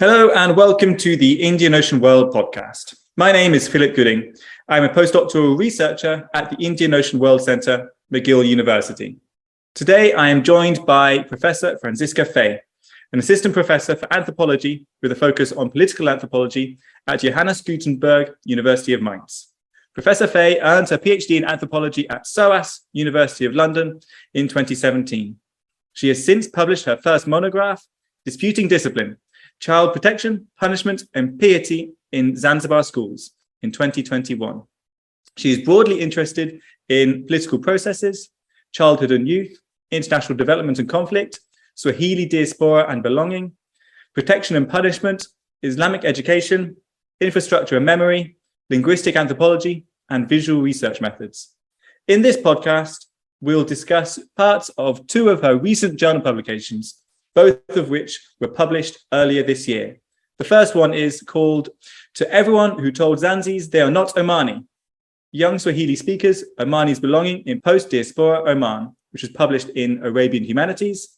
Hello and welcome to the Indian Ocean World podcast. My name is Philip Gooding. I'm a postdoctoral researcher at the Indian Ocean World Centre, McGill University. Today I am joined by Professor Franziska Fay, an assistant professor for anthropology with a focus on political anthropology at Johannes Gutenberg University of Mainz. Professor Fay earned her PhD in anthropology at SOAS University of London in 2017. She has since published her first monograph, Disputing Discipline: Child Protection, Punishment and Piety in Zanzibar Schools in 2021. She is broadly interested in political processes, childhood and youth, international development and conflict, Swahili diaspora and belonging, protection and punishment, Islamic education, infrastructure and memory, linguistic anthropology, and visual research methods. In this podcast, we'll discuss parts of two of her recent journal publications, both of which were published earlier this year. The first one is called To Everyone Who Told Zanzis They Are Not Omani: Young Swahili Speakers, Omanis Belonging in Postdiaspora Oman, which was published in Arabian Humanities.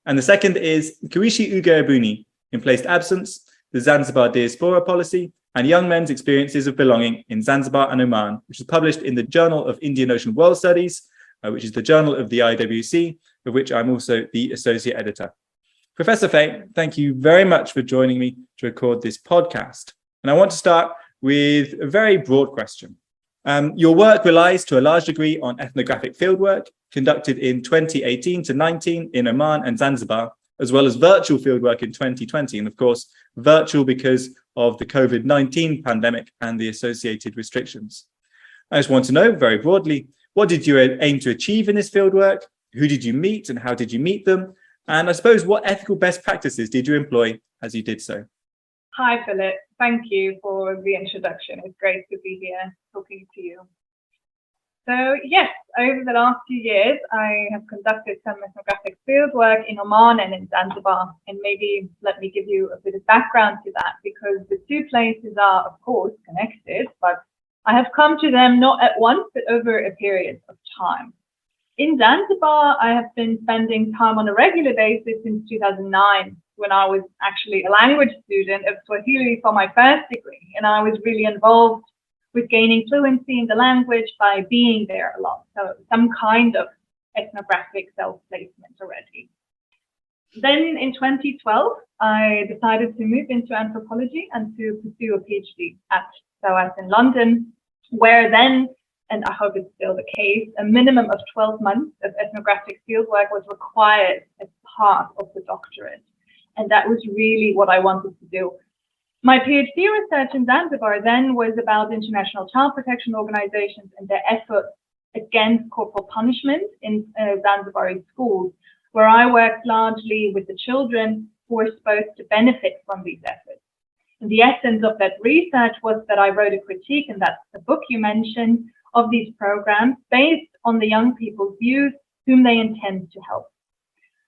And the second is Kuishi Ughaibuni, Emplaced Absence, the Zanzibar Diaspora Policy, and Young Men's Experiences of Belonging in Zanzibar and Oman, which was published in the Journal of Indian Ocean World Studies, which is the journal of the IOWC, of which I'm also the associate editor. Professor Fay, thank you very much for joining me to record this podcast. And I want to start with a very broad question. Your work relies to a large degree on ethnographic fieldwork conducted in 2018 to 19 in Oman and Zanzibar, as well as virtual fieldwork in 2020. And of course, virtual because of the COVID-19 pandemic and the associated restrictions. I just want to know very broadly, what did you aim to achieve in this fieldwork? Who did you meet and how did you meet them? And I suppose, what ethical best practices did you employ as you did so? Hi, Philip. Thank you for the introduction. It's great to be here talking to you. So yes, over the last few years, I have conducted some ethnographic fieldwork in Oman and in Zanzibar. And maybe let me give you a bit of background to that, because the two places are, of course, connected, but I have come to them not at once, but over a period of time. In Zanzibar, I have been spending time on a regular basis since 2009, when I was actually a language student of Swahili for my first degree. And I was really involved with gaining fluency in the language by being there a lot. So some kind of ethnographic self-placement already. Then in 2012, I decided to move into anthropology and to pursue a PhD at SOAS in London, where then, and I hope it's still the case, a minimum of 12 months of ethnographic fieldwork was required as part of the doctorate. And that was really what I wanted to do. My PhD research in Zanzibar then was about international child protection organizations and their efforts against corporal punishment in Zanzibari schools, where I worked largely with the children who were supposed to benefit from these efforts. And the essence of that research was that I wrote a critique, and that's the book you mentioned, of these programs based on the young people's views whom they intend to help.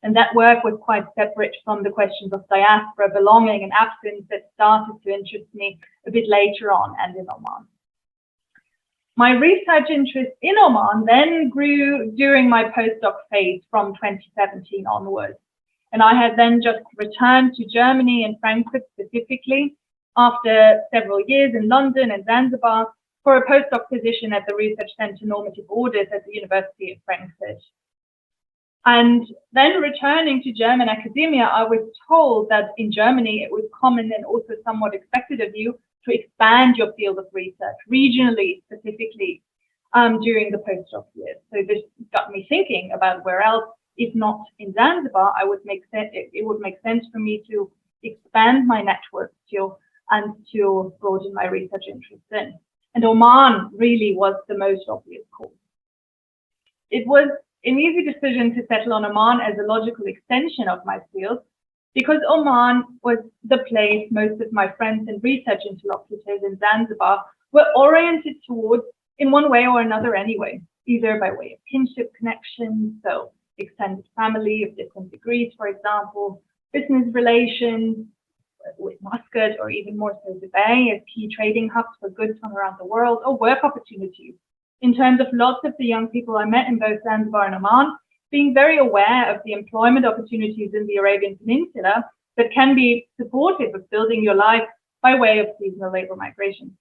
And that work was quite separate from the questions of diaspora, belonging and absence that started to interest me a bit later on and in Oman. My research interest in Oman then grew during my postdoc phase from 2017 onwards. And I had then just returned to Germany and Frankfurt specifically after several years in London and Zanzibar for a postdoc position at the Research Center Normative Orders at the University of Frankfurt. And then returning to German academia, I was told that in Germany it was common and also somewhat expected of you to expand your field of research regionally, specifically during the postdoc years. So this got me thinking about where else, if not in Zanzibar, it would make sense for me to expand my network and to broaden my research interests in. And Oman really was the most obvious cause. It was an easy decision to settle on Oman as a logical extension of my field, because Oman was the place most of my friends and research interlocutors in Zanzibar were oriented towards in one way or another anyway, either by way of kinship connections, so extended family of different degrees, for example, business relations with Muscat, or even more so the Bay as key trading hubs for goods from around the world, or work opportunities. In terms of lots of the young people I met in both Zanzibar and Oman, being very aware of the employment opportunities in the Arabian Peninsula, that can be supportive of building your life by way of seasonal labor migration.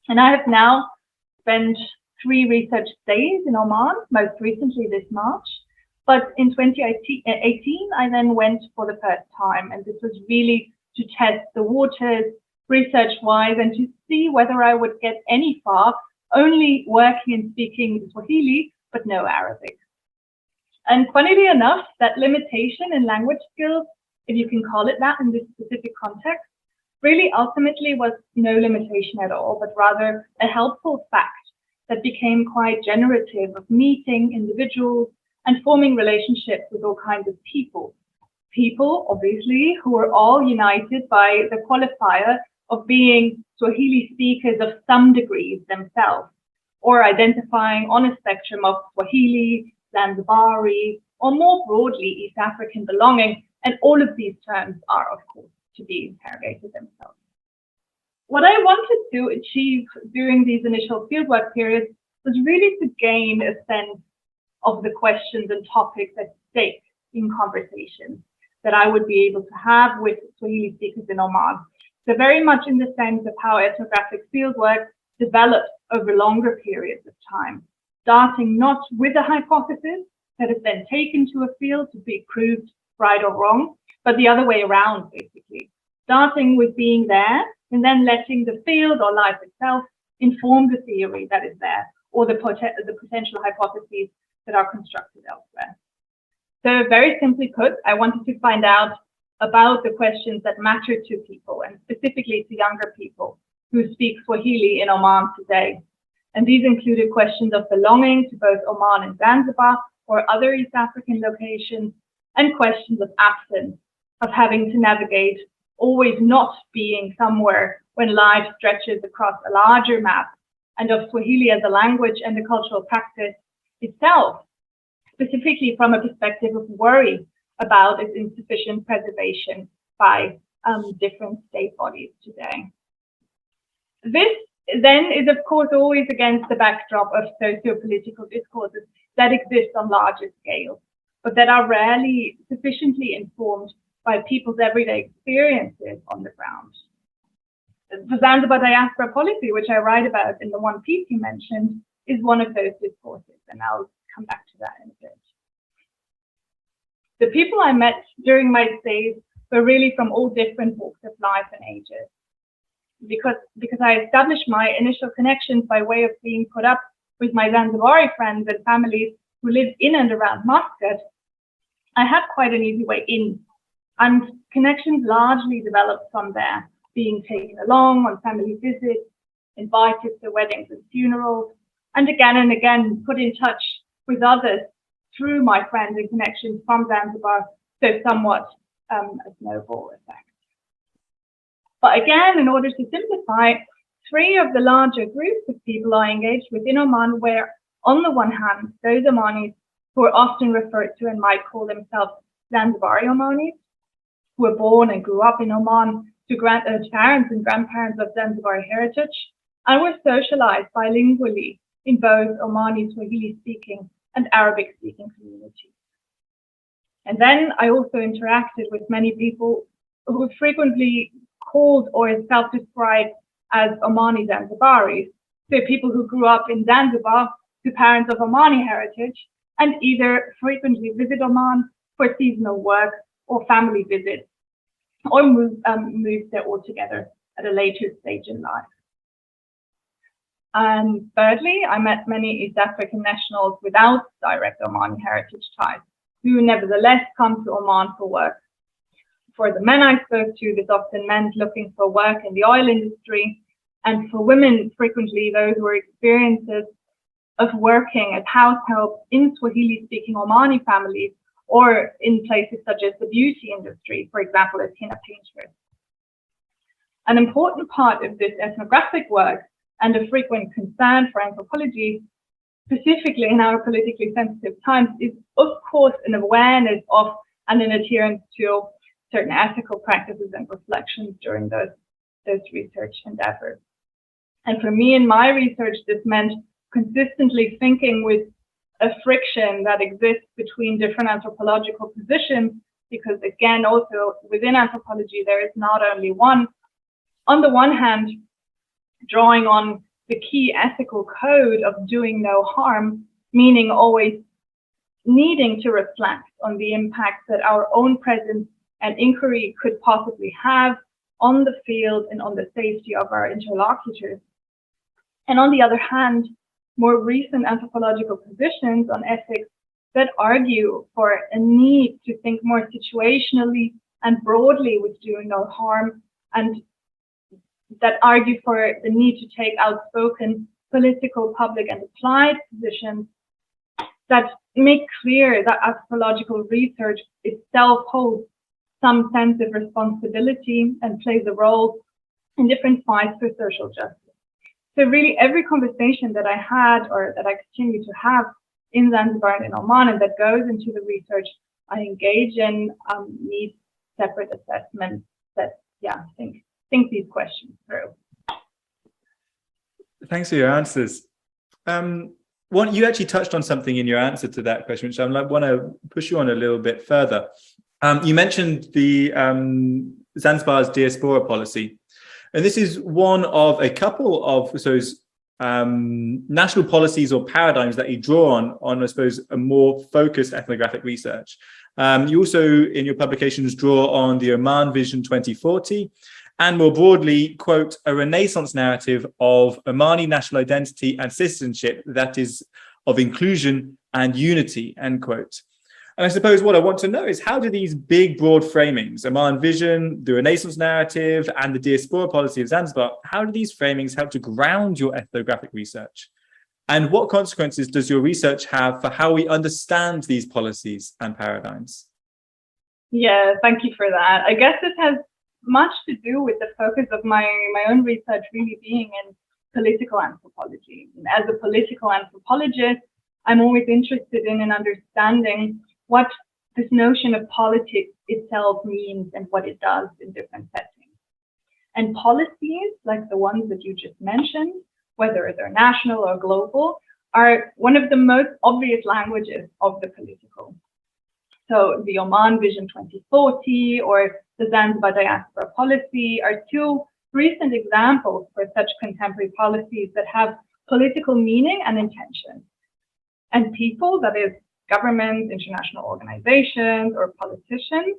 And I have now spent 3 research days in Oman, most recently this March. But in 2018, I then went for the first time, and this was really to test the waters research-wise and to see whether I would get any far, only working and speaking Swahili, but no Arabic. And funnily enough, that limitation in language skills, if you can call it that in this specific context, really ultimately was no limitation at all, but rather a helpful fact that became quite generative of meeting individuals and forming relationships with all kinds of people. People, obviously, who were all united by the qualifier of being Swahili speakers of some degrees themselves, or identifying on a spectrum of Swahili, Zanzibari, or more broadly, East African belonging, and all of these terms are, of course, to be interrogated themselves. What I wanted to achieve during these initial fieldwork periods was really to gain a sense of the questions and topics at stake in conversations that I would be able to have with Swahili speakers in Oman. So very much in the sense of how ethnographic fieldwork develops over longer periods of time, starting not with a hypothesis that is then taken to a field to be proved right or wrong, but the other way around, basically. Starting with being there and then letting the field or life itself inform the theory that is there, or the potential hypotheses that are constructed elsewhere. So very simply put, I wanted to find out about the questions that matter to people, and specifically to younger people who speak Swahili in Oman today. And these included questions of belonging to both Oman and Zanzibar or other East African locations, and questions of absence, of having to navigate, always not being somewhere when life stretches across a larger map, and of Swahili as a language and a cultural practice itself, specifically from a perspective of worry about its insufficient preservation by different state bodies today. This then is, of course, always against the backdrop of socio-political discourses that exist on larger scales, but that are rarely sufficiently informed by people's everyday experiences on the ground. The Zanzibar Diaspora Policy, which I write about in the one piece you mentioned, is one of those discourses, and I'll come back to that in a bit. The people I met during my stays were really from all different walks of life and ages. Because I established my initial connections by way of being put up with my Zanzibari friends and families who lived in and around Muscat, I had quite an easy way in, and connections largely developed from there, being taken along on family visits, invited to weddings and funerals, and again put in touch with others through my friends and connections from Zanzibar, so somewhat a snowball effect. But again, in order to simplify, 3 of the larger groups of people I engaged with in Oman were, on the one hand, those Omanis who are often referred to and might call themselves Zanzibari Omanis, who were born and grew up in Oman to parents and grandparents of Zanzibari heritage, and were socialized bilingually in both Omani Swahili-speaking and Arabic-speaking communities. And then I also interacted with many people who frequently called or self-described as Omani Zanzibaris, so people who grew up in Zanzibar to parents of Omani heritage, and either frequently visit Oman for seasonal work or family visits, or moved there altogether at a later stage in life. And thirdly, I met many East African nationals without direct Omani heritage ties, who nevertheless come to Oman for work. For the men I spoke to, this often meant looking for work in the oil industry, and for women, frequently those were experiences of working as house help in Swahili-speaking Omani families, or in places such as the beauty industry, for example, as henna painters. An important part of this ethnographic work, and a frequent concern for anthropology, specifically in our politically sensitive times, is of course an awareness of and an adherence to certain ethical practices and reflections during those research endeavors. And for me in my research, this meant consistently thinking with a friction that exists between different anthropological positions because again, also within anthropology, there is not only one, on the one hand, drawing on the key ethical code of doing no harm, meaning always needing to reflect on the impact that our own presence and inquiry could possibly have on the field and on the safety of our interlocutors. And on the other hand, more recent anthropological positions on ethics that argue for a need to think more situationally and broadly with doing no harm, and that argue for the need to take outspoken political, public, and applied positions that make clear that anthropological research itself holds some sense of responsibility and plays a role in different fights for social justice. So really every conversation that I had or that I continue to have in Zanzibar and in Oman and that goes into the research I engage in needs separate assessments that, think these questions through. Thanks for your answers. You actually touched on something in your answer to that question, which I want to push you on a little bit further. You mentioned the Zanzibar's Diaspora Policy, and this is one of a couple of national policies or paradigms that you draw on, I suppose, a more focused ethnographic research. You also, in your publications, draw on the Oman Vision 2040, and more broadly, quote, a Renaissance narrative of Omani national identity and citizenship that is of inclusion and unity, end quote. And I suppose what I want to know is, how do these big, broad framings, Oman Vision, the Renaissance narrative, and the Diaspora Policy of Zanzibar, how do these framings help to ground your ethnographic research? And what consequences does your research have for how we understand these policies and paradigms? Yeah, thank you for that. I guess this has much to do with the focus of my own research really being in political anthropology. And as a political anthropologist, I'm always interested in understanding what this notion of politics itself means and what it does in different settings. And policies, like the ones that you just mentioned, whether they're national or global, are one of the most obvious languages of the political. So the Oman Vision 2040 or the Zanzibar Diaspora Policy are two recent examples for such contemporary policies that have political meaning and intention. And people, that is, governments, international organizations, or politicians,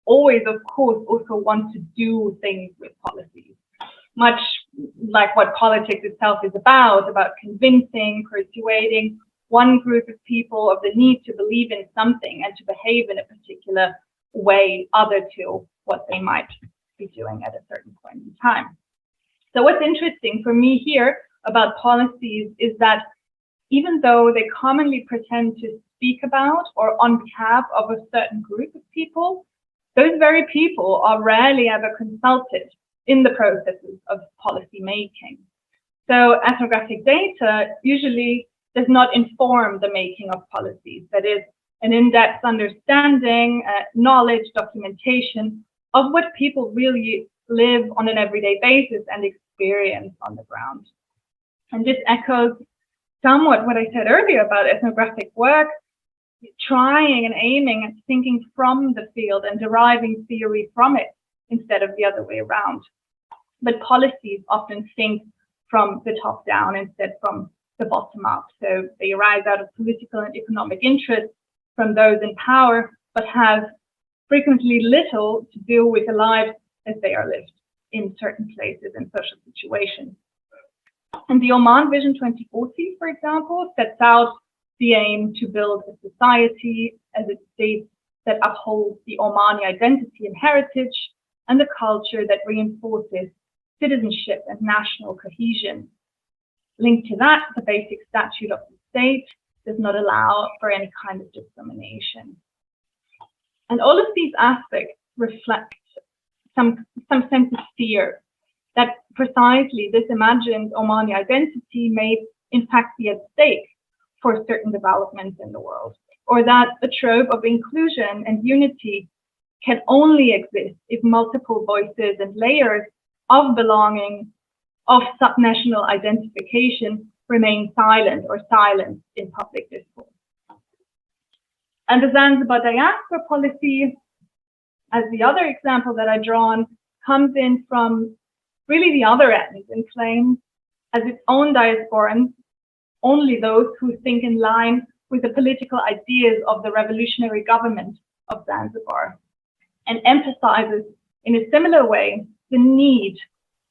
always, of course, also want to do things with policies. Much like what politics itself is about convincing, persuading one group of people of the need to believe in something and to behave in a particular way other to what they might be doing at a certain point in time. So what's interesting for me here about policies is that even though they commonly pretend to speak about or on behalf of a certain group of people, those very people are rarely ever consulted in the processes of policy making. So ethnographic data usually does not inform the making of policies. That is, an in-depth understanding, knowledge, documentation of what people really live on an everyday basis and experience on the ground. And this echoes somewhat what I said earlier about ethnographic work, trying and aiming at thinking from the field and deriving theory from it instead of the other way around. But policies often think from the top down instead from the bottom up. So they arise out of political and economic interests from those in power, but have frequently little to do with the lives as they are lived in certain places and social situations. And the Oman Vision 2040, for example, sets out the aim to build a society, as it states, that upholds the Omani identity and heritage and the culture that reinforces citizenship and national cohesion. Linked to that, the basic statute of the state does not allow for any kind of discrimination. And all of these aspects reflect some sense of fear that precisely this imagined Omani identity may in fact be at stake for certain developments in the world, or that the trope of inclusion and unity can only exist if multiple voices and layers of belonging, of subnational identification remain silent or silenced in public discourse. And the Zanzibar Diaspora Policy as the other example that I draw on, comes in from really the other end and claims as its own diasporans only those who think in line with the political ideas of the revolutionary government of Zanzibar, and emphasizes in a similar way the need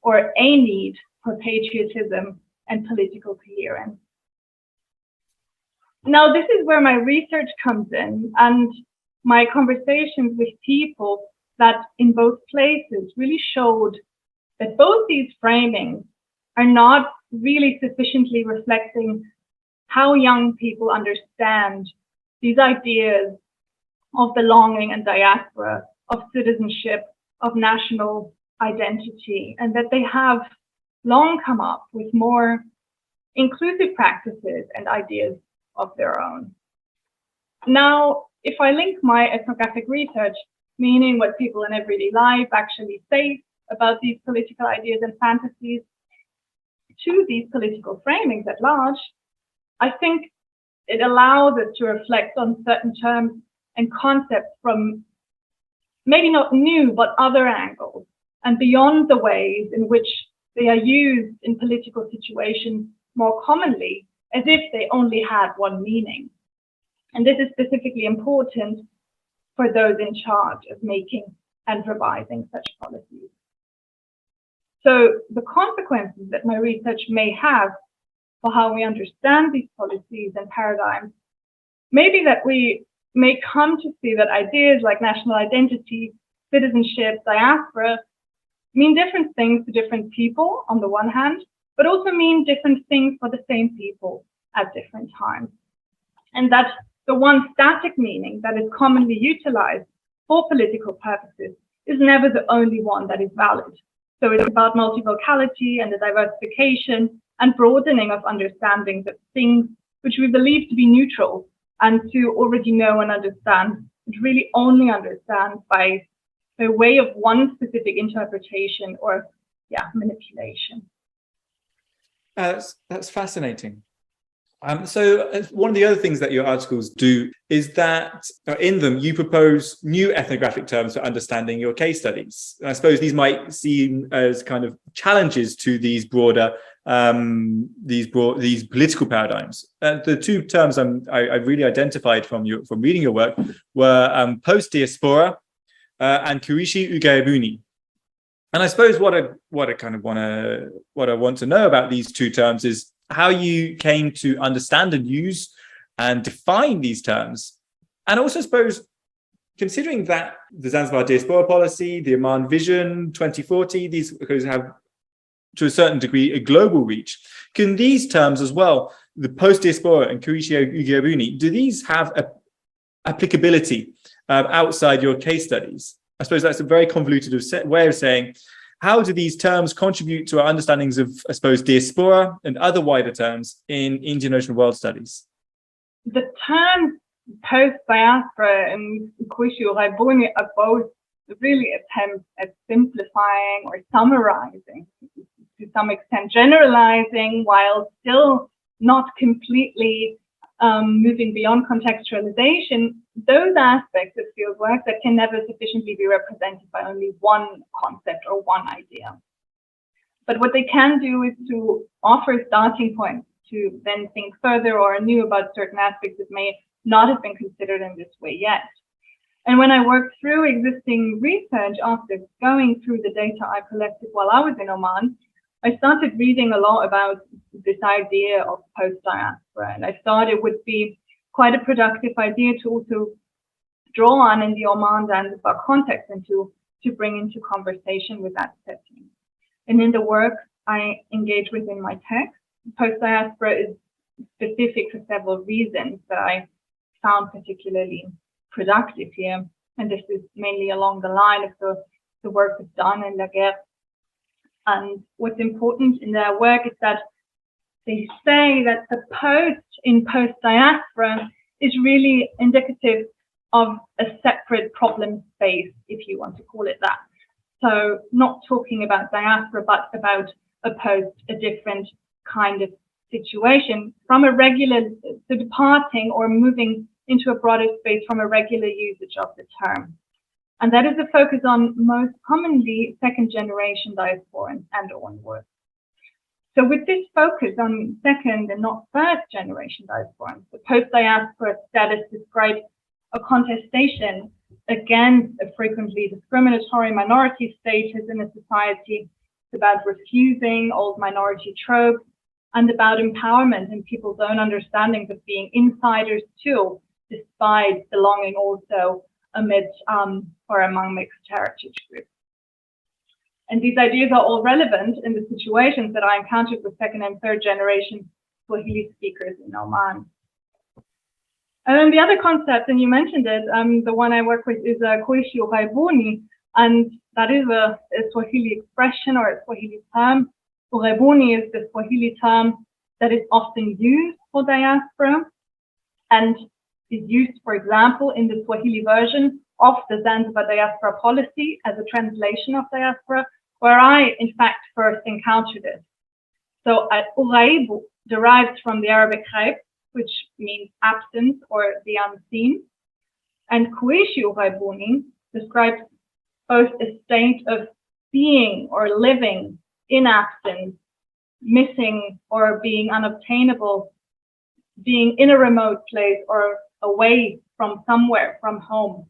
or a need for patriotism and political coherence. Now, this is where my research comes in, and my conversations with people that in both places really showed that both these framings are not really sufficiently reflecting how young people understand these ideas of belonging and diaspora, of citizenship, of national identity, and that they have long come up with more inclusive practices and ideas of their own. Now, if I link my ethnographic research, meaning what people in everyday life actually say about these political ideas and fantasies, to these political framings at large, I think it allows us to reflect on certain terms and concepts from maybe not new, but other angles, and beyond the ways in which they are used in political situations more commonly, as if they only had one meaning. And this is specifically important for those in charge of making and revising such policies. So the consequences that my research may have for how we understand these policies and paradigms may be that we may come to see that ideas like national identity, citizenship, diaspora mean different things to different people on the one hand, but also mean different things for the same people at different times. And that the one static meaning that is commonly utilized for political purposes is never the only one that is valid. So it's about multivocality and the diversification and broadening of understandings of things which we believe to be neutral and to already know and understand, but really only understand by way of one specific interpretation or manipulation. That's fascinating. So one of the other things that your articles do is that in them you propose new ethnographic terms for understanding your case studies. I suppose these might seem as kind of challenges to these broader these political paradigms. The two terms I really identified from reading your work were Postdiaspora and Kuishi Ughaibuni. And I suppose what I want to know about these two terms is how you came to understand and use and define these terms. And also, I suppose, considering that the Zanzibar Diaspora Policy, the Oman Vision 2040, these have, to a certain degree, a global reach. Can these terms as well, the Postdiaspora and Kuishi Ughaibuni, do these have applicability outside your case studies? I suppose that's a very convoluted way of saying, how do these terms contribute to our understandings of, I suppose, diaspora and other wider terms in Indian Ocean world studies? The terms post-diaspora and Kuishi Ughaibuni are both really attempts at simplifying or summarizing, to some extent generalizing, while still not completely moving beyond contextualization, those aspects of fieldwork that can never sufficiently be represented by only one concept or one idea. But what they can do is to offer starting points to then think further or anew about certain aspects that may not have been considered in this way yet. And when I worked through existing research after going through the data I collected while I was in Oman, I started reading a lot about this idea of post-diaspora, and I thought it would be quite a productive idea to also draw on in the Oman Zanzibar context and to bring into conversation with that setting. And in the work I engage with in my text, post-diaspora is specific for several reasons that I found particularly productive here. And this is mainly along the line of the work that's done in La Guerre. And what's important in their work is that they say that the post in post-diaspora is really indicative of a separate problem space, if you want to call it that. So not talking about diaspora, but about a post, a different kind of situation from a regular, so departing or moving into a broader space from a regular usage of the term. And that is a focus on most commonly second-generation diasporans and onwards. So with this focus on second and not first-generation diasporans, the post-diaspora status describes a contestation against a frequently discriminatory minority status in a society. It's about refusing old minority tropes and about empowerment and people's own understandings of being insiders too, despite belonging also amidst or among mixed heritage groups. And these ideas are all relevant in the situations that I encountered with second and third generation Swahili speakers in Oman. And then the other concept, and you mentioned it, the one I work with is Kuishi Ughaibuni, and that is a Swahili expression or a Swahili term. Ughaibuni is the Swahili term that is often used for diaspora and is used, for example, in the Swahili version of the Zanzibar Diaspora Policy as a translation of diaspora, where I, in fact, first encountered it. So, Ughaibu derives from the Arabic ghaib, which means absence or the unseen. And Kuishi Ughaibuni describes both a state of being or living in absence, missing or being unobtainable, being in a remote place or away from somewhere, from home.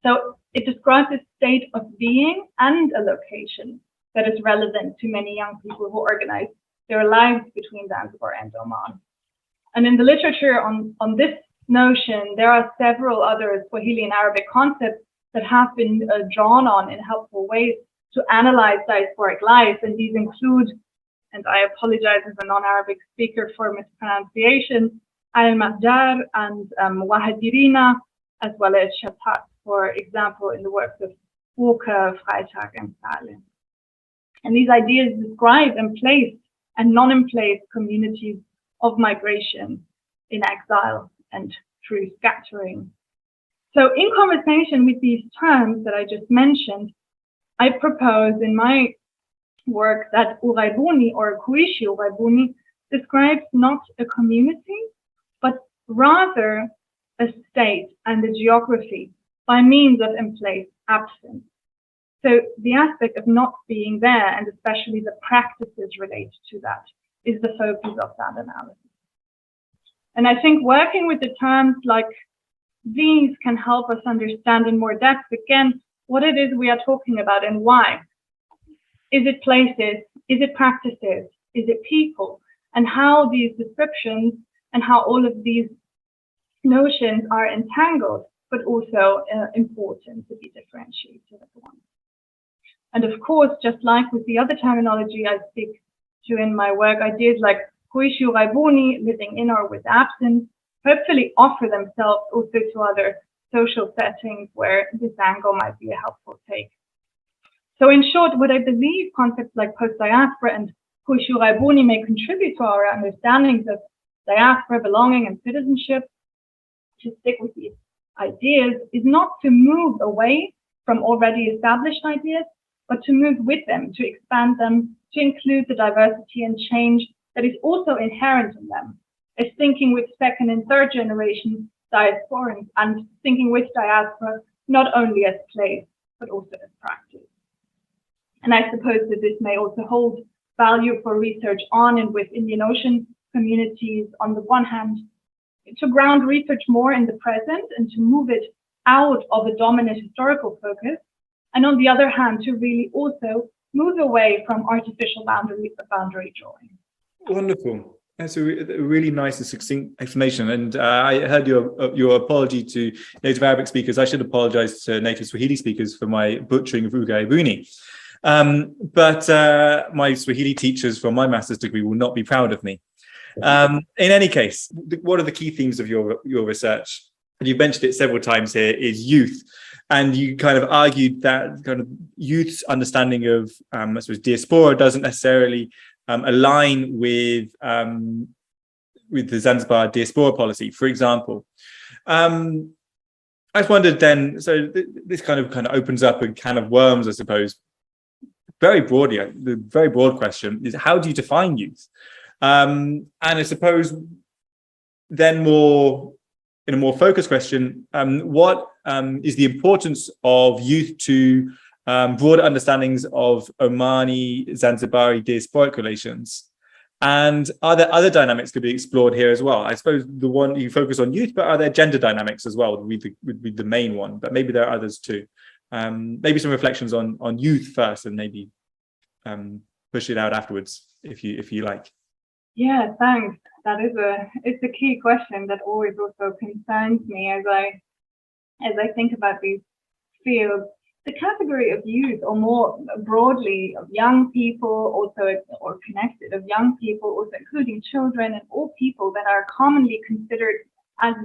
So it describes a state of being and a location that is relevant to many young people who organize their lives between Zanzibar and Oman. And in the literature on this notion, there are several other Swahili and Arabic concepts that have been drawn on in helpful ways to analyze diasporic life. And these include, and I apologize as a non-Arabic speaker for mispronunciation, al-Mahdar and Wahadirina, as well as Shatat, for example, in the works of Walker, Freitag, and Saleh. And these ideas describe emplaced and non-emplaced communities of migration in exile and through scattering. So in conversation with these terms that I just mentioned, I propose in my work that Ughaibuni or Kuishi Ughaibuni describes not a community, but rather a state and a geography by means of emplaced absence. So the aspect of not being there, and especially the practices related to that, is the focus of that analysis. And I think working with the terms like these can help us understand in more depth, again, what it is we are talking about and why. Is it places? Is it practices? Is it people? And how these descriptions and how all of these notions are entangled, but also important to be differentiated at once. And of course, just like with the other terminology I speak to in my work, ideas like Kuishi Ughaibuni, living in or with absence, hopefully offer themselves also to other social settings where this angle might be a helpful take. So in short, what I believe concepts like post-diaspora and Kuishi Ughaibuni may contribute to our understandings of diaspora, belonging, and citizenship, to stick with these ideas, is not to move away from already established ideas, but to move with them, to expand them, to include the diversity and change that is also inherent in them, as thinking with second and third generation diasporans and thinking with diaspora not only as place, but also as practice. And I suppose that this may also hold value for research on and with Indian Ocean communities on the one hand, to ground research more in the present and to move it out of a dominant historical focus, and on the other hand, to really also move away from artificial boundary drawing. Wonderful. That's a really nice and succinct explanation. And I heard your apology to native Arabic speakers. I should apologize to native Swahili speakers for my butchering of Ughaibuni. But my Swahili teachers from my master's degree will not be proud of me. In any case, what are the key themes of your research? And you've mentioned it several times here, is youth. And you kind of argued that kind of youth's understanding of, I suppose, diaspora doesn't necessarily align with the Zanzibar Diaspora Policy, for example. I just wondered then, so this kind of opens up a can of worms, I suppose. Very broadly, the very broad question is, how do you define youth? And I suppose then in a more focused question, what is the importance of youth to broader understandings of Omani Zanzibari diasporic relations. And are there other dynamics could be explored here as well? I suppose the one you focus on youth, but are there gender dynamics as well? Would be the main one, but maybe there are others too. Maybe some reflections on youth first, and maybe push it out afterwards if you like. Yeah, thanks. It's a key question that always also concerns me as I think about these fields. The category of youth, or more broadly of young people, also or connected of young people, also including children and all people that are commonly considered as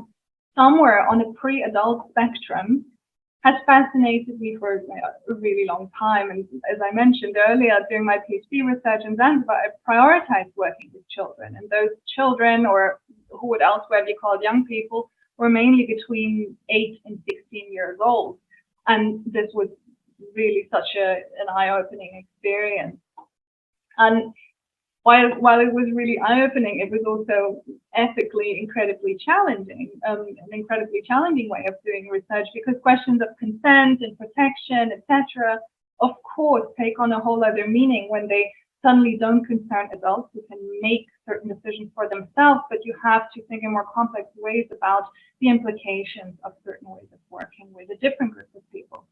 somewhere on a pre-adult spectrum, has fascinated me for a really long time. And as I mentioned earlier, during my PhD research in Zanzibar, I prioritized working with children. And those children, or who would elsewhere be called young people, were mainly between 8 and 16 years old. And this was really such an eye-opening experience. And while it was really eye-opening, it was also ethically incredibly challenging, an incredibly challenging way of doing research, because questions of consent and protection, etc., of course, take on a whole other meaning when they suddenly don't concern adults who can make certain decisions for themselves, but you have to think in more complex ways about the implications of certain ways of working with a different group of people.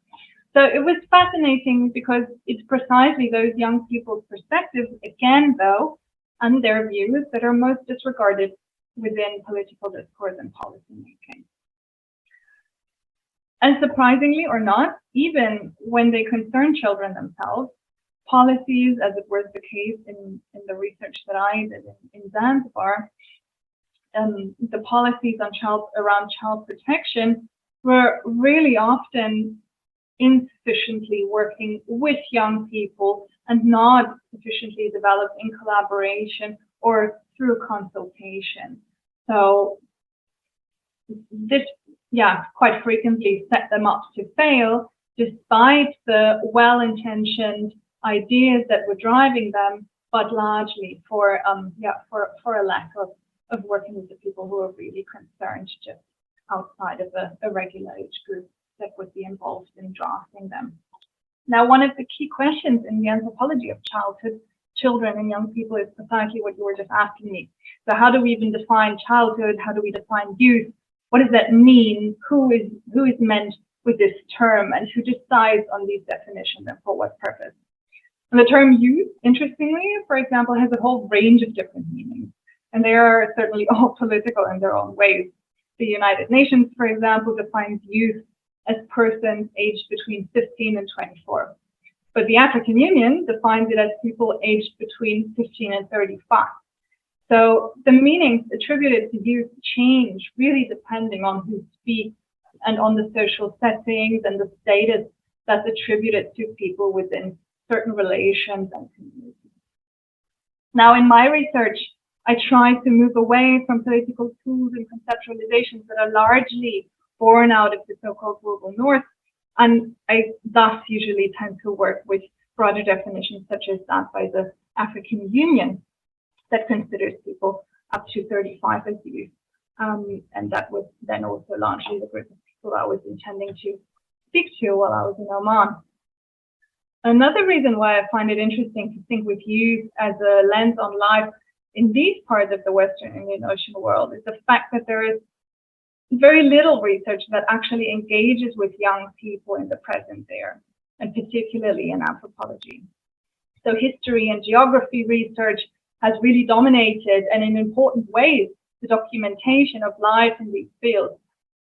So it was fascinating because it's precisely those young people's perspectives, again, though, and their views that are most disregarded within political discourse and policy making. And surprisingly or not, even when they concern children themselves, policies, as it was the case in the research that I did in Zanzibar, the policies around child protection were really often insufficiently working with young people and not sufficiently developed in collaboration or through consultation. So this, quite frequently set them up to fail, despite the well-intentioned ideas that were driving them, but largely for a lack of working with the people who are really concerned just outside of a regular age group that would be involved in drafting them. Now, one of the key questions in the anthropology of childhood, children and young people is precisely what you were just asking me. So how do we even define childhood? How do we define youth? What does that mean? Who is meant with this term, and who decides on these definitions and for what purpose? And the term youth, interestingly, for example, has a whole range of different meanings, and they are certainly all political in their own ways. The United Nations, for example, defines youth as persons aged between 15 and 24. But the African Union defines it as people aged between 15 and 35. So the meanings attributed to youth change really depending on who speaks and on the social settings and the status that's attributed to people within certain relations and communities. Now, in my research, I try to move away from political tools and conceptualizations that are largely born out of the so-called global north, and I thus usually tend to work with broader definitions such as that by the African Union that considers people up to 35 as youth, and that was then also largely the group of people I was intending to speak to while I was in Oman. Another reason why I find it interesting to think with youth as a lens on life in these parts of the Western Indian Ocean world is the fact that there is very little research that actually engages with young people in the present there, and particularly in anthropology. So history and geography research has really dominated, and in important ways, the documentation of life in these fields.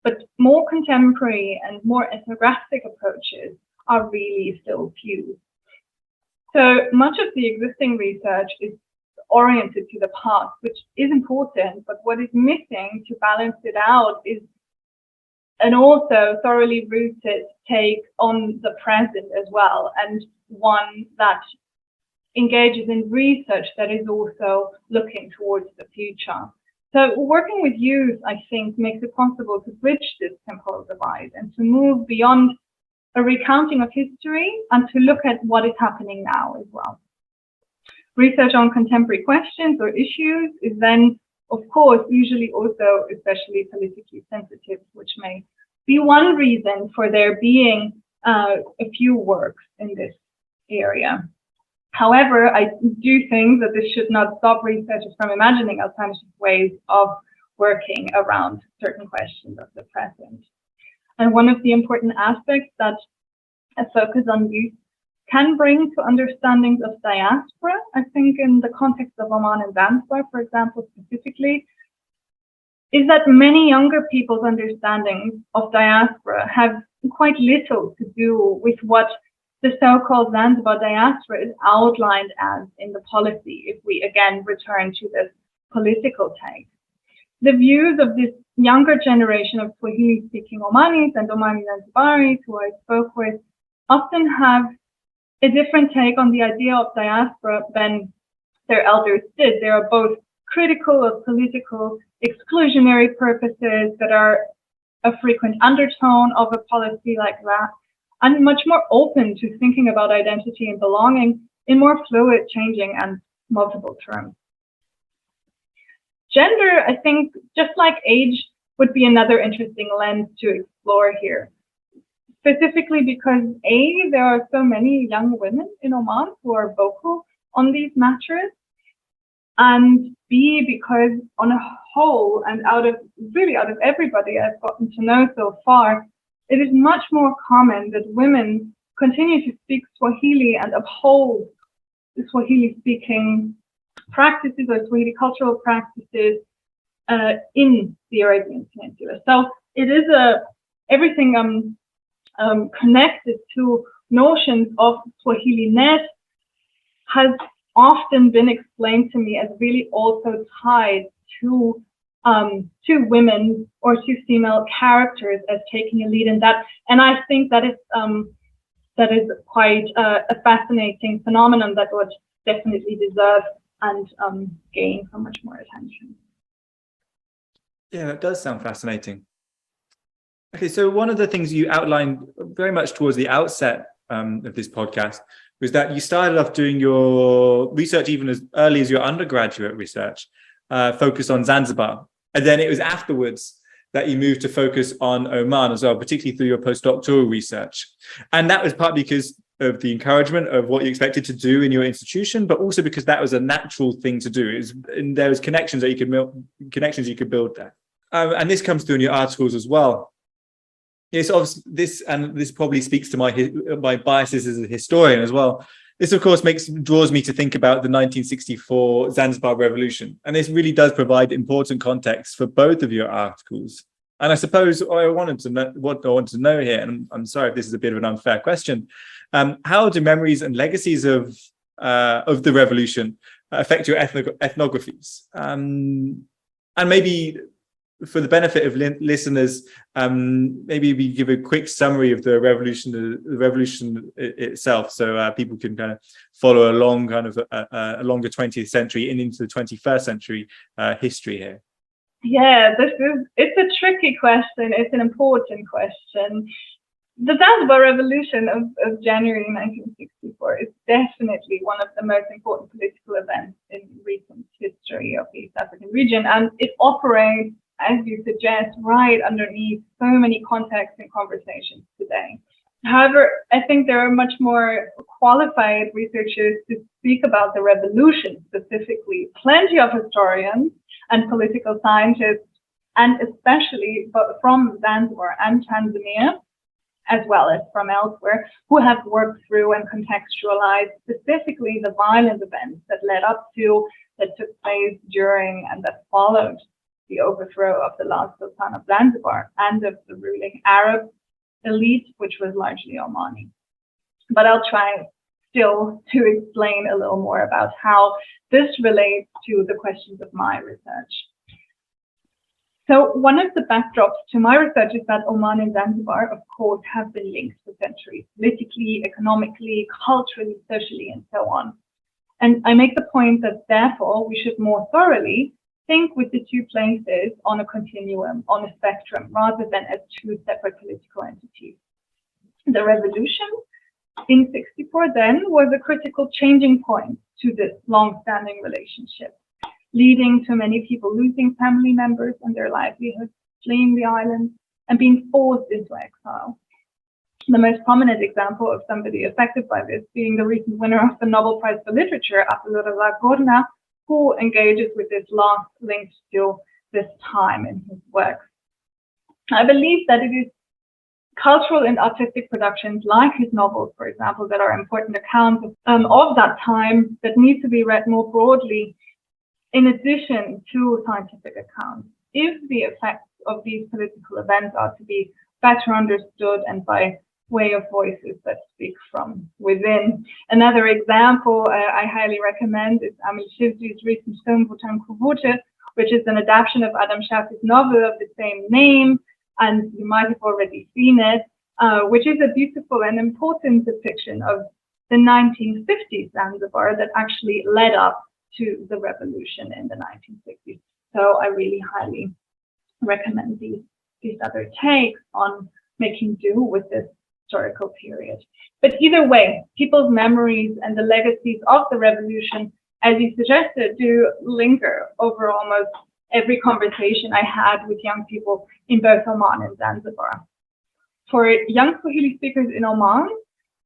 But more contemporary and more ethnographic approaches are really still few. So much of the existing research is oriented to the past, which is important, but what is missing to balance it out is an also thoroughly rooted take on the present as well, and one that engages in research that is also looking towards the future. So working with youth, I think, makes it possible to bridge this temporal divide and to move beyond a recounting of history and to look at what is happening now as well. Research on contemporary questions or issues is then, of course, usually also especially politically sensitive, which may be one reason for there being a few works in this area. However, I do think that this should not stop researchers from imagining alternative ways of working around certain questions of the present. And one of the important aspects that a focus on youth can bring to understandings of diaspora, I think in the context of Oman and Zanzibar, for example, specifically, is that many younger people's understandings of diaspora have quite little to do with what the so-called Zanzibar diaspora is outlined as in the policy, if we again return to this political take. The views of this younger generation of Swahili-speaking Omanis and Omani Zanzibaris who I spoke with often have a different take on the idea of diaspora than their elders did. They are both critical of political exclusionary purposes that are a frequent undertone of a policy like that, and much more open to thinking about identity and belonging in more fluid, changing, and multiple terms. Gender, I think, just like age, would be another interesting lens to explore here. Specifically because A, there are so many young women in Oman who are vocal on these matters, and B, because on a whole, and out of everybody I've gotten to know so far, it is much more common that women continue to speak Swahili and uphold the Swahili-speaking practices or Swahili cultural practices in the Arabian Peninsula. So it is everything connected to notions of Swahili-ness has often been explained to me as really also tied to women or to female characters as taking a lead in that. And I think that is quite a fascinating phenomenon that would definitely deserve and gain so much more attention. Yeah, that does sound fascinating. Okay, so one of the things you outlined very much towards the outset of this podcast was that you started off doing your research even as early as your undergraduate research, focused on Zanzibar. And then it was afterwards that you moved to focus on Oman as well, particularly through your postdoctoral research. And that was partly because of the encouragement of what you expected to do in your institution, but also because that was a natural thing to do. And there was connections that you could build there. And this comes through in your articles as well. Yes, obviously, this probably speaks to my biases as a historian as well. This, of course, draws me to think about the 1964 Zanzibar Revolution, and this really does provide important context for both of your articles. And I suppose what I wanted to know here, and I'm sorry if this is a bit of an unfair question, how do memories and legacies of the revolution affect your ethnographies? And maybe, for the benefit of listeners, maybe we give a quick summary of the revolution itself, so people can kind of follow along kind of a longer 20th century and into the 21st century history here. Yeah, it's a tricky question. It's an important question. The Zanzibar Revolution of January 1964 is definitely one of the most important political events in recent history of the East African region, and it operates, as you suggest, right underneath so many contexts and conversations today. However, I think there are much more qualified researchers to speak about the revolution specifically. Plenty of historians and political scientists, and especially from Zanzibar and Tanzania, as well as from elsewhere, who have worked through and contextualized specifically the violent events that led up to, that took place during, and that followed the overthrow of the last Sultan of Zanzibar and of the ruling Arab elite, which was largely Omani. But I'll try still to explain a little more about how this relates to the questions of my research. So one of the backdrops to my research is that Oman and Zanzibar, of course, have been linked for centuries, politically, economically, culturally, socially, and so on. And I make the point that therefore we should more thoroughly think with the two places on a continuum, on a spectrum, rather than as two separate political entities. The revolution in '64 then was a critical changing point to this long-standing relationship, leading to many people losing family members and their livelihoods, fleeing the island, and being forced into exile. The most prominent example of somebody affected by this being the recent winner of the Nobel Prize for Literature, Abdulrazak Gurnah, who engages with this loss linked to this time in his works. I believe that it is cultural and artistic productions like his novels, for example, that are important accounts of that time that need to be read more broadly in addition to scientific accounts, if the effects of these political events are to be better understood and by way of voices that speak from within. Another example I highly recommend is Amil Shivji's recent film Bhutan Kubute, which is an adaptation of Adam Shafi's novel of the same name, and you might have already seen it, which is a beautiful and important depiction of the 1950s Zanzibar that actually led up to the revolution in the 1960s. So I really highly recommend these other takes on making do with this historical period. But either way, people's memories and the legacies of the revolution, as you suggested, do linger over almost every conversation I had with young people in both Oman and Zanzibar. For young Swahili speakers in Oman,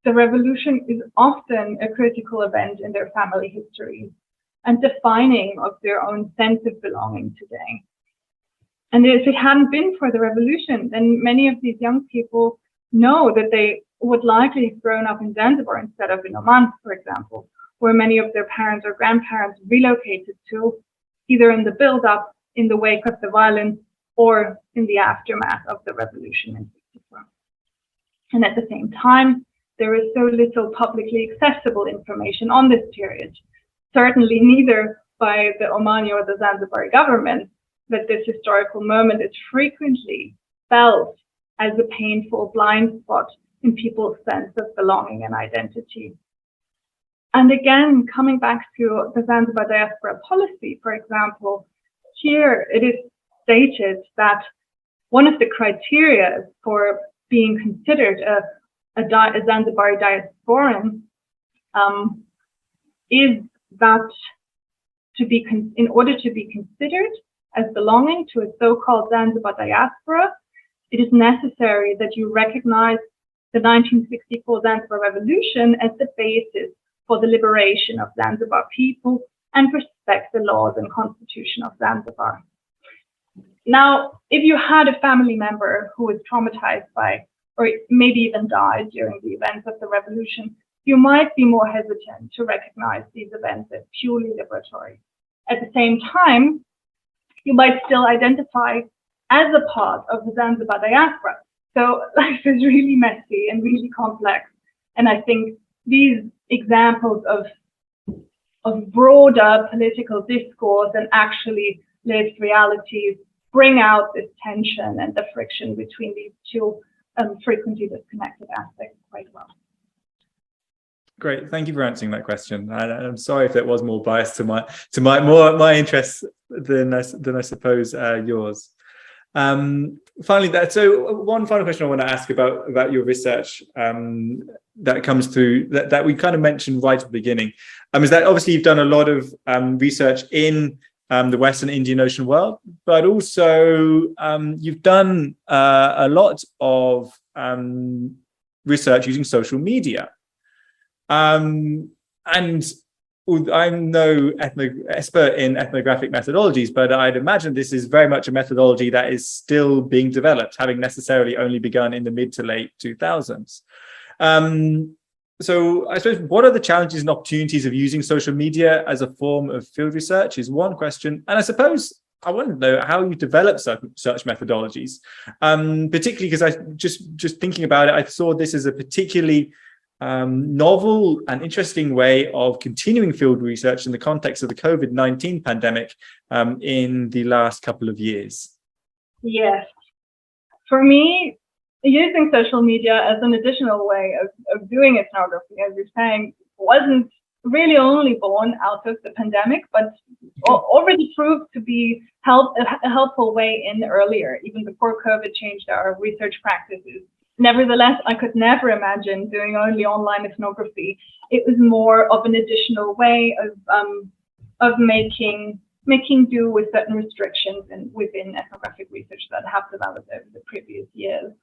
the revolution is often a critical event in their family histories and defining of their own sense of belonging today. And if it hadn't been for the revolution, then many of these young people know that they would likely have grown up in Zanzibar instead of in Oman, for example, where many of their parents or grandparents relocated to, either in the build-up, in the wake of the violence, or in the aftermath of the revolution in 1964. And at the same time, there is so little publicly accessible information on this period, certainly neither by the Omani or the Zanzibari government, that this historical moment is frequently felt as a painful blind spot in people's sense of belonging and identity. And again, coming back to the Zanzibar Diaspora Policy, for example, here it is stated that one of the criteria for being considered a Zanzibari diasporan is that in order to be considered as belonging to a so-called Zanzibar diaspora, it is necessary that you recognize the 1964 Zanzibar Revolution as the basis for the liberation of Zanzibar people and respect the laws and constitution of Zanzibar. Now, if you had a family member who was traumatized by, or maybe even died during the events of the revolution, you might be more hesitant to recognize these events as purely liberatory. At the same time, you might still identify as a part of the Zanzibar diaspora. So life is really messy and really complex. And I think these examples of broader political discourse and actually lived realities bring out this tension and the friction between these two frequently disconnected aspects quite well. Great, thank you for answering that question. I'm sorry if that was more biased to my interests than I suppose yours. Finally, so one final question I want to ask about your research that comes through that we kind of mentioned right at the beginning, is that obviously you've done a lot of research in the Western Indian Ocean world, but also you've done a lot of research using social media. And I'm no expert in ethnographic methodologies, but I'd imagine this is very much a methodology that is still being developed, having necessarily only begun in the mid to late 2000s. So I suppose, what are the challenges and opportunities of using social media as a form of field research is one question. And I suppose I want to know how you develop such methodologies, particularly because I just thinking about it, I saw this as a particularly novel and interesting way of continuing field research in the context of the COVID-19 pandemic in the last couple of years. Yes. For me, using social media as an additional way of doing ethnography, as you're saying, wasn't really only born out of the pandemic, but already proved to be a helpful way in earlier, even before COVID changed our research practices. Nevertheless, I could never imagine doing only online ethnography. It was more of an additional way of making making do with certain restrictions within ethnographic research that have developed over the previous years.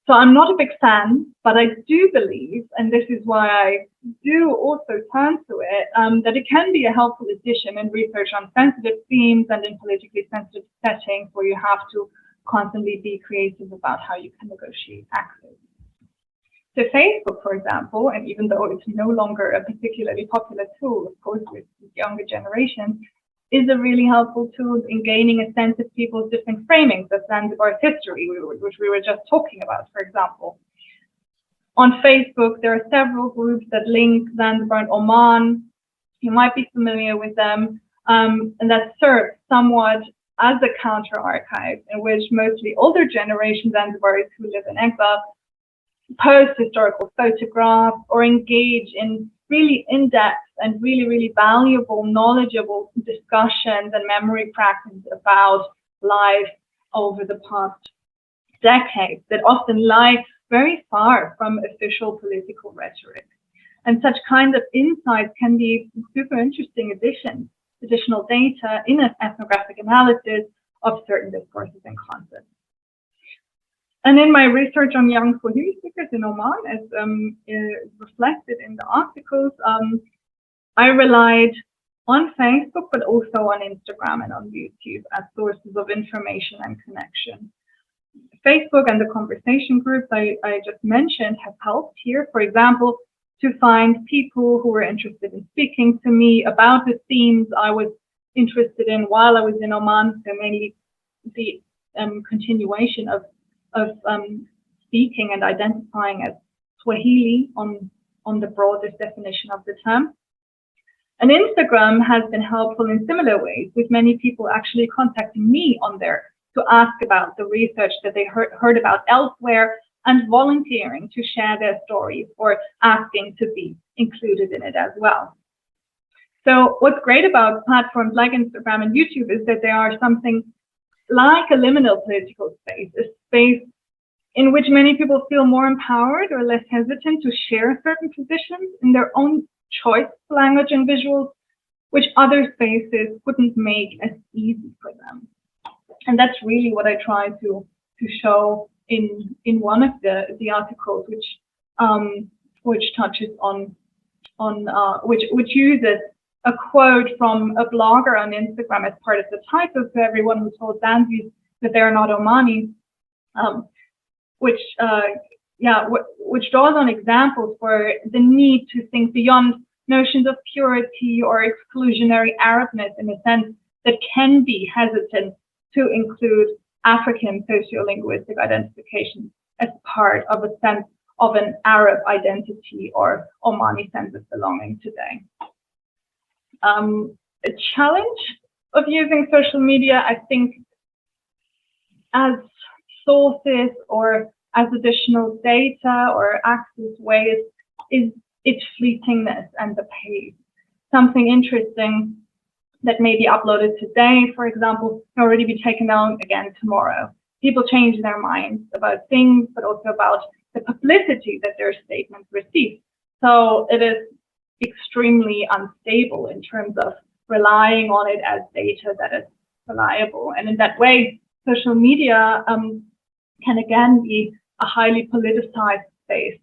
So I'm not a big fan, but I do believe, and this is why I do also turn to it, that it can be a helpful addition in research on sensitive themes and in politically sensitive settings where you have to constantly be creative about how you can negotiate access. So Facebook, for example, and even though it's no longer a particularly popular tool, of course, with younger generations, is a really helpful tool in gaining a sense of people's different framings of Zanzibar's history, which we were just talking about, for example. On Facebook, there are several groups that link Zanzibar and Oman. You might be familiar with them, and that serve somewhat as a counter-archive in which mostly older generation Zanzibaris who live in exile post historical photographs or engage in really in-depth and really valuable, knowledgeable discussions and memory practice about life over the past decades that often lie very far from official political rhetoric. And such kind of insights can be super interesting additional data in an ethnographic analysis of certain discourses and concepts. And in my research on young Swahili speakers in Oman, as reflected in the articles, I relied on Facebook, but also on Instagram and on YouTube as sources of information and connection. Facebook and the conversation groups I just mentioned have helped here, for example, to find people who were interested in speaking to me about the themes I was interested in while I was in Oman, so mainly the continuation of speaking and identifying as Swahili on the broadest definition of the term. And Instagram has been helpful in similar ways, with many people actually contacting me on there to ask about the research that they heard about elsewhere and volunteering to share their stories or asking to be included in it as well. So what's great about platforms like Instagram and YouTube is that they are something like a liminal political space, a space in which many people feel more empowered or less hesitant to share certain positions in their own choice of language and visuals, which other spaces wouldn't make as easy for them. And that's really what I try to show in one of the articles, which touches on which uses a quote from a blogger on Instagram as part of the title to everyone who told Zanzis that they are not Omani, which draws on examples for the need to think beyond notions of purity or exclusionary Arabness in a sense that can be hesitant to include African sociolinguistic identification as part of a sense of an Arab identity or Omani sense of belonging today. A challenge of using social media, I think, as sources or as additional data or access ways is its fleetingness and the pace. Something interesting that may be uploaded today, for example, can already be taken down again tomorrow. People change their minds about things, but also about the publicity that their statements receive. So it is extremely unstable in terms of relying on it as data that is reliable. And in that way, social media can again be a highly politicized space.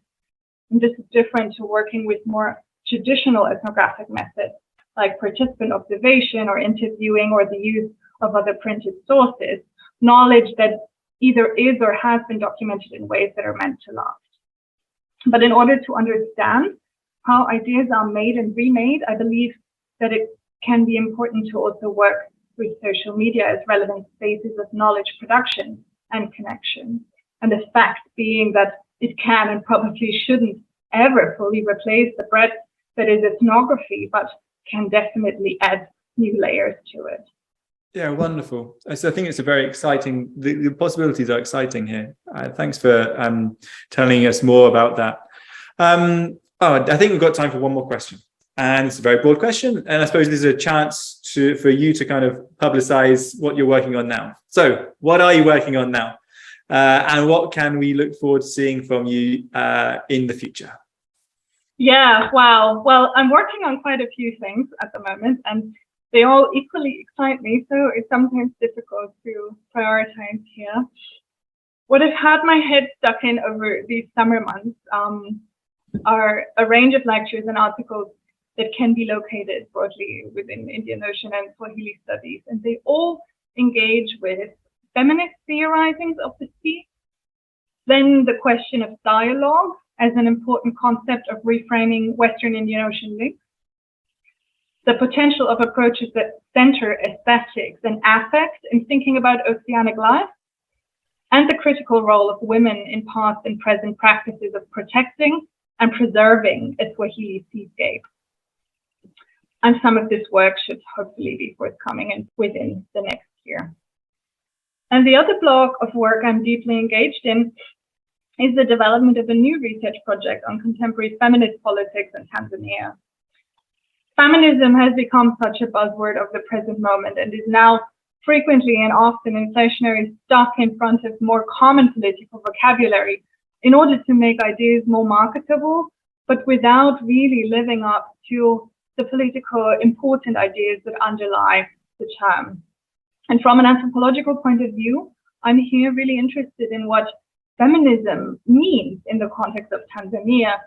And this is different to working with more traditional ethnographic methods like participant observation or interviewing or the use of other printed sources, knowledge that either is or has been documented in ways that are meant to last. But in order to understand how ideas are made and remade, I believe that it can be important to also work with social media as relevant spaces of knowledge production and connection. And the fact being that it can and probably shouldn't ever fully replace the breadth that is ethnography, but can definitely add new layers to it. Yeah, wonderful. So I think it's a very exciting, the possibilities are exciting here. Thanks for telling us more about that. I think we've got time for one more question. And it's a very broad question. And I suppose this is a chance for you to kind of publicize what you're working on now. So what are you working on now? And what can we look forward to seeing from you in the future? Yeah, wow. Well, I'm working on quite a few things at the moment. And they all equally excite me, so it's sometimes difficult to prioritize here. What I've had my head stuck in over these summer months are a range of lectures and articles that can be located broadly within Indian Ocean and Swahili studies, and they all engage with feminist theorizings of the sea, then the question of dialogue as an important concept of reframing Western Indian Ocean links, the potential of approaches that center aesthetics and affect in thinking about oceanic life, and the critical role of women in past and present practices of protecting and preserving a Swahili seascape. And some of this work should hopefully be forthcoming within the next year. And the other block of work I'm deeply engaged in is the development of a new research project on contemporary feminist politics in Tanzania. Feminism has become such a buzzword of the present moment and is now frequently and often inflationary stuck in front of more common political vocabulary in order to make ideas more marketable, but without really living up to the political important ideas that underlie the term. And from an anthropological point of view, I'm here really interested in what feminism means in the context of Tanzania.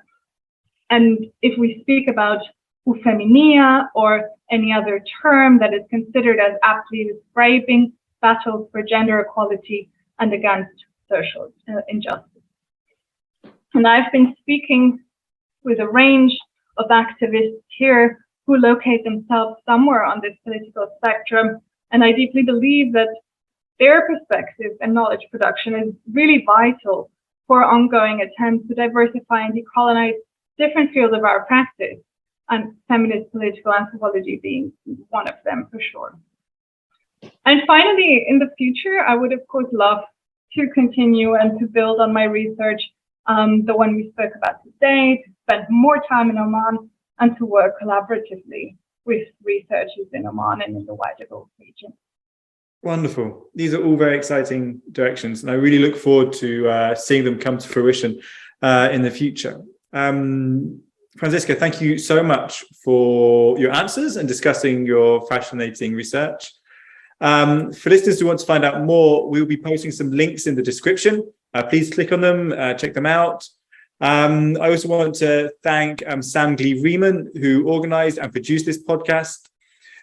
And if we speak about ufeminia or any other term that is considered as aptly describing battles for gender equality and against social injustice. And I've been speaking with a range of activists here who locate themselves somewhere on this political spectrum. And I deeply believe that their perspective and knowledge production is really vital for ongoing attempts to diversify and decolonize different fields of our practice, and feminist political anthropology being one of them for sure. And finally, in the future, I would of course love to continue and to build on my research, the one we spoke about today, to spend more time in Oman and to work collaboratively with researchers in Oman and in the wider Gulf region. Wonderful. These are all very exciting directions, and I really look forward to seeing them come to fruition in the future. Franziska, thank you so much for your answers and discussing your fascinating research. For listeners who want to find out more, we'll be posting some links in the description. Please click on them, check them out. I also want to thank Sam Glee-Riemann, who organized and produced this podcast.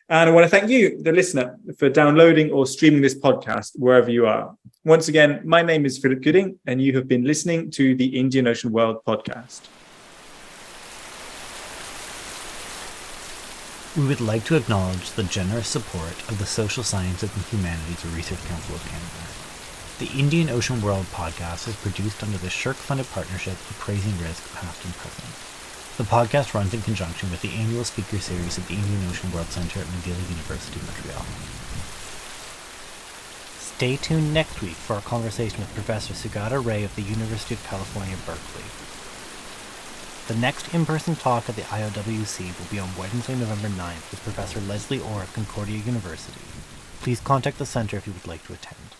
And I want to thank you, the listener, for downloading or streaming this podcast wherever you are. Once again, my name is Philip Gooding, and you have been listening to the Indian Ocean World podcast. We would like to acknowledge the generous support of the Social Sciences and Humanities Research Council of Canada. The Indian Ocean World podcast is produced under the SSHRC-funded partnership Appraising Risk Past and Present. The podcast runs in conjunction with the annual speaker series at the Indian Ocean World Centre at McGill University, Montreal. Stay tuned next week for our conversation with Professor Sugata Ray of the University of California, Berkeley. The next in-person talk at the IOWC will be on Wednesday, November 9th with Professor Leslie Orr of Concordia University. Please contact the Centre if you would like to attend.